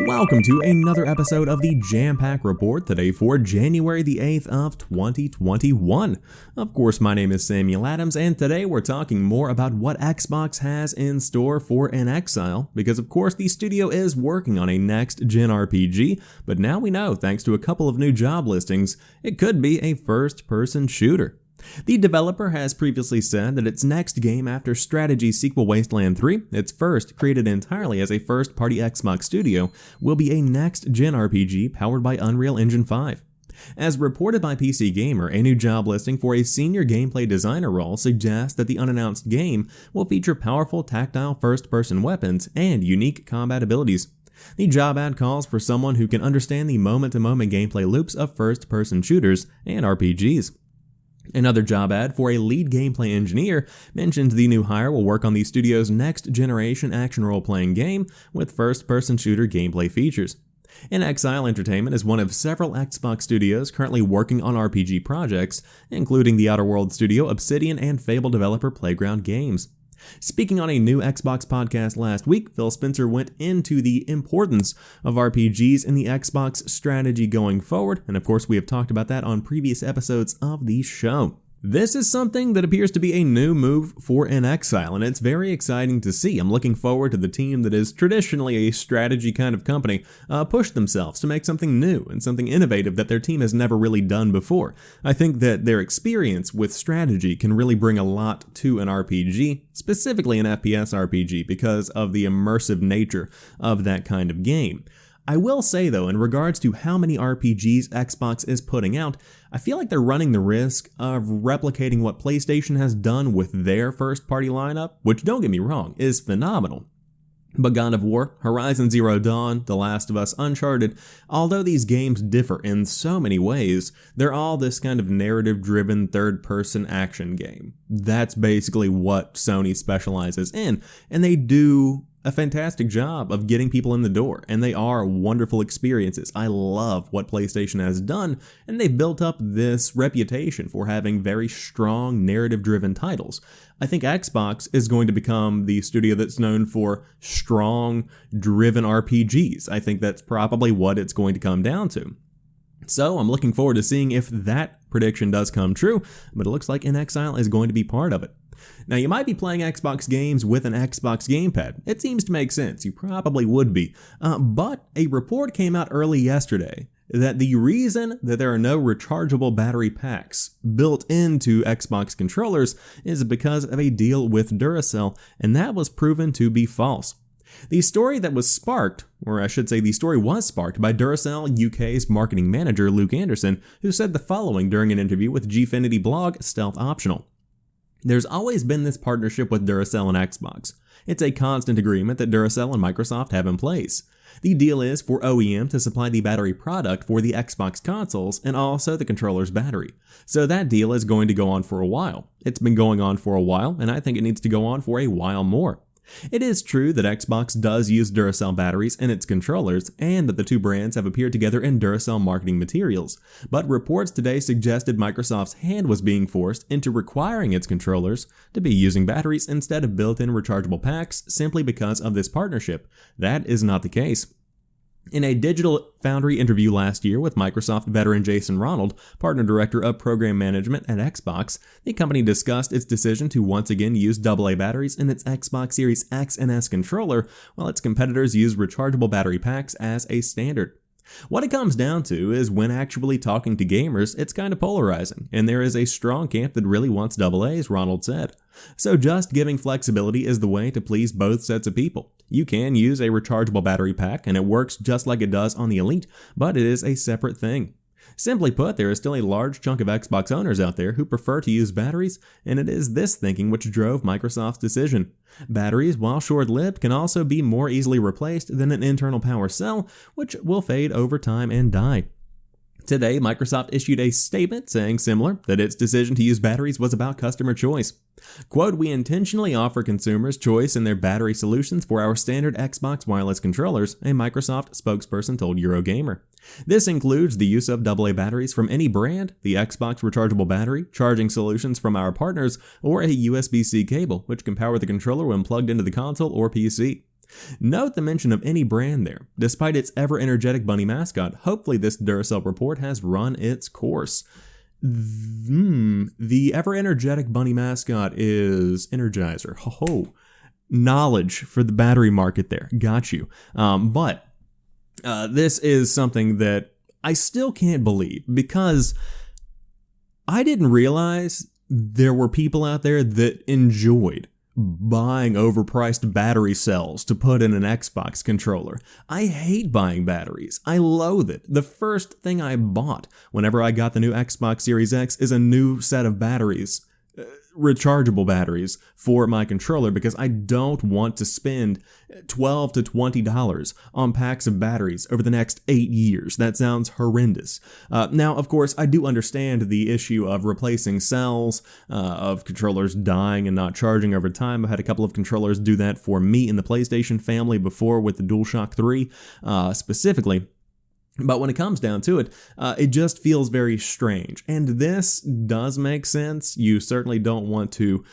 Welcome to another episode of the Jampack Report, today for January the 8th of 2021. Of course, my name is Samuel Adams, and today we're talking more about what Xbox has in store for InXile, because of course the studio is working on a next-gen RPG, but now we know, thanks to a couple of new job listings, it could be a first-person shooter. The developer has previously said that its next game after strategy sequel Wasteland 3, its first created entirely as a first-party Xbox studio, will be a next-gen RPG powered by Unreal Engine 5. As reported by PC Gamer, a new job listing for a senior gameplay designer role suggests that the unannounced game will feature powerful tactile first-person weapons and unique combat abilities. The job ad calls for someone who can understand the moment-to-moment gameplay loops of first-person shooters and RPGs. Another job ad for a lead gameplay engineer mentions the new hire will work on the studio's next-generation action role-playing game with first-person shooter gameplay features. InXile Entertainment is one of several Xbox studios currently working on RPG projects, including the Outer Worlds studio Obsidian and Fable developer Playground Games. Speaking on a new Xbox podcast last week, Phil Spencer went into the importance of RPGs in the Xbox strategy going forward, and of course we have talked about that on previous episodes of the show. This is something that appears to be a new move for InXile, and it's very exciting to see. I'm looking forward to the team that is traditionally a strategy kind of company push themselves to make something new and something innovative that their team has never really done before. I think that their experience with strategy can really bring a lot to an RPG, specifically an FPS RPG, because of the immersive nature of that kind of game. I will say though, in regards to how many RPGs Xbox is putting out, I feel like they're running the risk of replicating what PlayStation has done with their first-party lineup, which, don't get me wrong, is phenomenal. But God of War, Horizon Zero Dawn, The Last of Us, Uncharted, although these games differ in so many ways, they're all this kind of narrative-driven third-person action game. That's basically what Sony specializes in, and they do a fantastic job of getting people in the door, and they are wonderful experiences. I love what PlayStation has done, and they've built up this reputation for having very strong narrative-driven titles. I think Xbox is going to become the studio that's known for strong, driven RPGs. I think that's probably what it's going to come down to. So I'm looking forward to seeing if that prediction does come true, but it looks like InXile is going to be part of it. Now, you might be playing Xbox games with an Xbox gamepad. It seems to make sense. You probably would be. But a report came out early yesterday that the reason that there are no rechargeable battery packs built into Xbox controllers is because of a deal with Duracell, and that was proven to be false. The story was sparked by Duracell UK's marketing manager Luke Anderson, who said the following during an interview with Gfinity blog Stealth Optional. There's always been this partnership with Duracell and Xbox. It's a constant agreement that Duracell and Microsoft have in place. The deal is for OEM to supply the battery product for the Xbox consoles and also the controller's battery. So that deal is going to go on for a while. It's been going on for a while, and I think it needs to go on for a while more. It is true that Xbox does use Duracell batteries in its controllers, and that the two brands have appeared together in Duracell marketing materials, but reports today suggested Microsoft's hand was being forced into requiring its controllers to be using batteries instead of built-in rechargeable packs simply because of this partnership. That is not the case. In a Digital Foundry interview last year with Microsoft veteran Jason Ronald, partner director of program management at Xbox, the company discussed its decision to once again use AA batteries in its Xbox Series X and S controller, while its competitors use rechargeable battery packs as a standard. What it comes down to is when actually talking to gamers, it's kind of polarizing, and there is a strong camp that really wants AA's, Ronald said. So just giving flexibility is the way to please both sets of people. You can use a rechargeable battery pack, and it works just like it does on the Elite, but it is a separate thing. Simply put, there is still a large chunk of Xbox owners out there who prefer to use batteries, and it is this thinking which drove Microsoft's decision. Batteries, while short-lived, can also be more easily replaced than an internal power cell, which will fade over time and die. Today, Microsoft issued a statement saying similar, that its decision to use batteries was about customer choice. Quote, "We intentionally offer consumers choice in their battery solutions for our standard Xbox wireless controllers," a Microsoft spokesperson told Eurogamer. This includes the use of AA batteries from any brand, the Xbox rechargeable battery, charging solutions from our partners, or a USB-C cable, which can power the controller when plugged into the console or PC. Note the mention of any brand there. Despite its ever-energetic bunny mascot, hopefully this Duracell report has run its course. The ever-energetic bunny mascot is Energizer. Ho-ho. Knowledge for the battery market there. Got you. But this is something that I still can't believe, because I didn't realize there were people out there that enjoyed buying overpriced battery cells to put in an Xbox controller. I hate buying batteries. I loathe it. The first thing I bought whenever I got the new Xbox Series X is a new set of batteries, rechargeable batteries for my controller, because I don't want to spend $12 to $20 on packs of batteries over the next 8 years. That sounds horrendous. Now, of course, I do understand the issue of replacing cells, of controllers dying and not charging over time. I've had a couple of controllers do that for me in the PlayStation family before with the DualShock 3 specifically. But when it comes down to it, it just feels very strange. And this does make sense. You certainly don't want to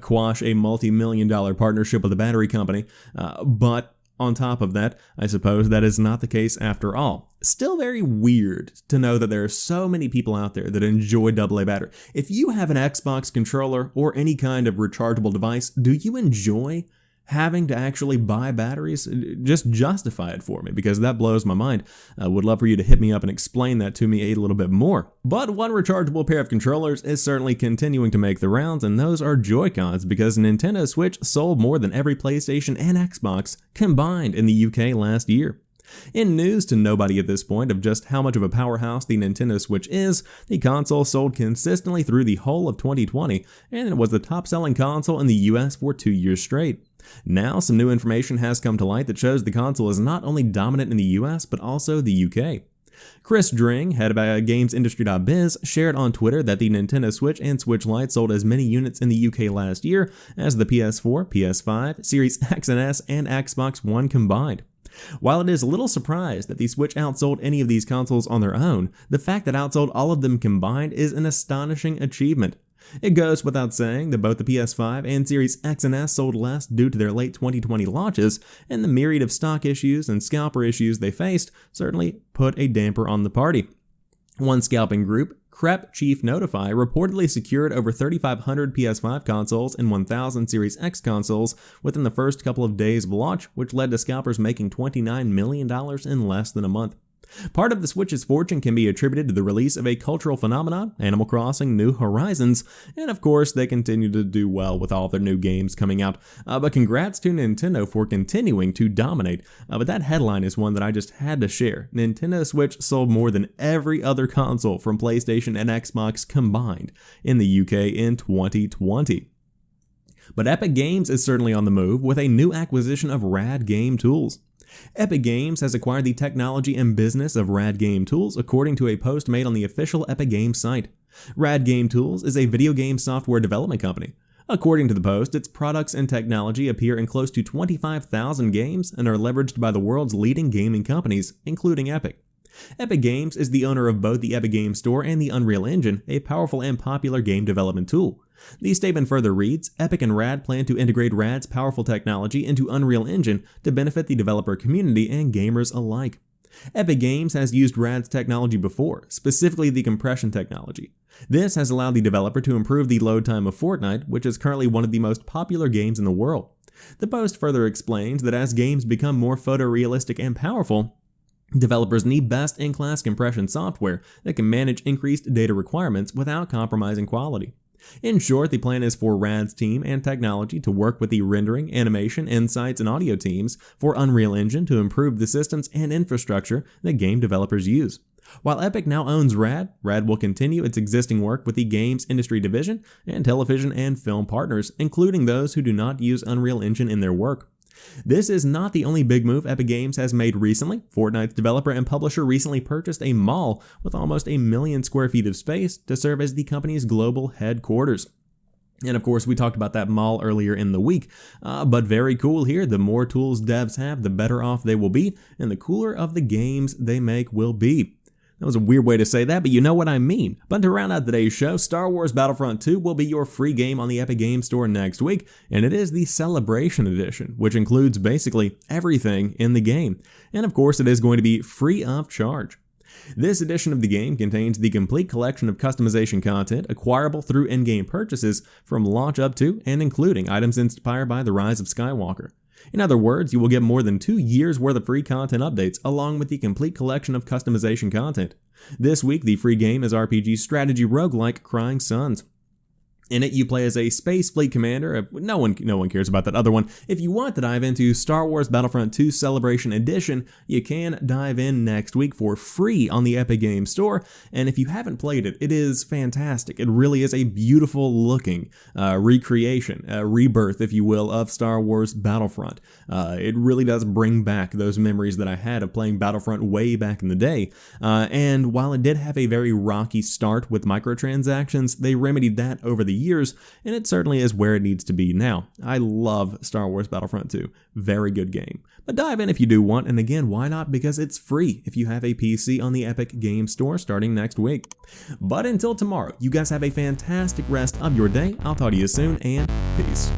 quash a multi-million-dollar partnership with a battery company. But on top of that, I suppose that is not the case after all. Still very weird to know that there are so many people out there that enjoy AA battery. If you have an Xbox controller or any kind of rechargeable device, do you enjoy having to actually buy batteries? Just justify it for me, because that blows my mind. I would love for you to hit me up and explain that to me a little bit more. But one rechargeable pair of controllers is certainly continuing to make the rounds, and those are Joy-Cons, because Nintendo Switch sold more than every PlayStation and Xbox combined in the UK last year. In news to nobody at this point of just how much of a powerhouse the Nintendo Switch is, the console sold consistently through the whole of 2020, and it was the top-selling console in the US for 2 years straight. Now, some new information has come to light that shows the console is not only dominant in the US, but also the UK. Chris Dring, head of GamesIndustry.biz, shared on Twitter that the Nintendo Switch and Switch Lite sold as many units in the UK last year as the PS4, PS5, Series X and S, and Xbox One combined. While it is a little surprised that the Switch outsold any of these consoles on their own, the fact that it outsold all of them combined is an astonishing achievement. It goes without saying that both the PS5 and Series X and S sold less due to their late 2020 launches, and the myriad of stock issues and scalper issues they faced certainly put a damper on the party. One scalping group, Crep Chief Notify, reportedly secured over 3,500 PS5 consoles and 1,000 Series X consoles within the first couple of days of launch, which led to scalpers making $29 million in less than a month. Part of the Switch's fortune can be attributed to the release of a cultural phenomenon, Animal Crossing New Horizons, and of course they continue to do well with all their new games coming out. But congrats to Nintendo for continuing to dominate. But that headline is one that I just had to share. Nintendo Switch sold more than every other console from PlayStation and Xbox combined in the UK in 2020. But Epic Games is certainly on the move with a new acquisition of RAD Game Tools. Epic Games has acquired the technology and business of RAD Game Tools, according to a post made on the official Epic Games site. RAD Game Tools is a video game software development company. According to the post, its products and technology appear in close to 25,000 games and are leveraged by the world's leading gaming companies, including Epic. Epic Games is the owner of both the Epic Games Store and the Unreal Engine, a powerful and popular game development tool. The statement further reads, Epic and RAD plan to integrate RAD's powerful technology into Unreal Engine to benefit the developer community and gamers alike. Epic Games has used RAD's technology before, specifically the compression technology. This has allowed the developer to improve the load time of Fortnite, which is currently one of the most popular games in the world. The post further explains that as games become more photorealistic and powerful, developers need best-in-class compression software that can manage increased data requirements without compromising quality. In short, the plan is for RAD's team and technology to work with the rendering, animation, insights, and audio teams for Unreal Engine to improve the systems and infrastructure that game developers use. While Epic now owns RAD, RAD will continue its existing work with the games industry division and television and film partners, including those who do not use Unreal Engine in their work. This is not the only big move Epic Games has made recently. Fortnite's developer and publisher recently purchased a mall with almost 1 million square feet of space to serve as the company's global headquarters. And of course, we talked about that mall earlier in the week, but very cool here. The more tools devs have, the better off they will be, and the cooler of the games they make will be. That was a weird way to say that, but you know what I mean. But to round out today's show, Star Wars Battlefront 2 will be your free game on the Epic Games Store next week, and it is the Celebration Edition, which includes basically everything in the game. And of course, it is going to be free of charge. This edition of the game contains the complete collection of customization content acquirable through in-game purchases from launch up to and including items inspired by The Rise of Skywalker. In other words, you will get more than 2 years worth of free content updates along with the complete collection of customization content. This week, the free game is RPG strategy roguelike Crying Suns. In it, you play as a space fleet commander. No one cares about that other one. If you want to dive into Star Wars Battlefront 2 Celebration Edition, you can dive in next week for free on the Epic Games Store. And if you haven't played it, it is fantastic. It really is a beautiful looking recreation, a rebirth, if you will, of Star Wars Battlefront. It really does bring back those memories that I had of playing Battlefront way back in the day. And while it did have a very rocky start with microtransactions, they remedied that over the years, and it certainly is where it needs to be now. I love Star Wars Battlefront 2. Very good game. But dive in if you do want, and again, why not? Because it's free if you have a PC on the Epic Games Store starting next week. But until tomorrow, you guys have a fantastic rest of your day. I'll talk to you soon, and peace.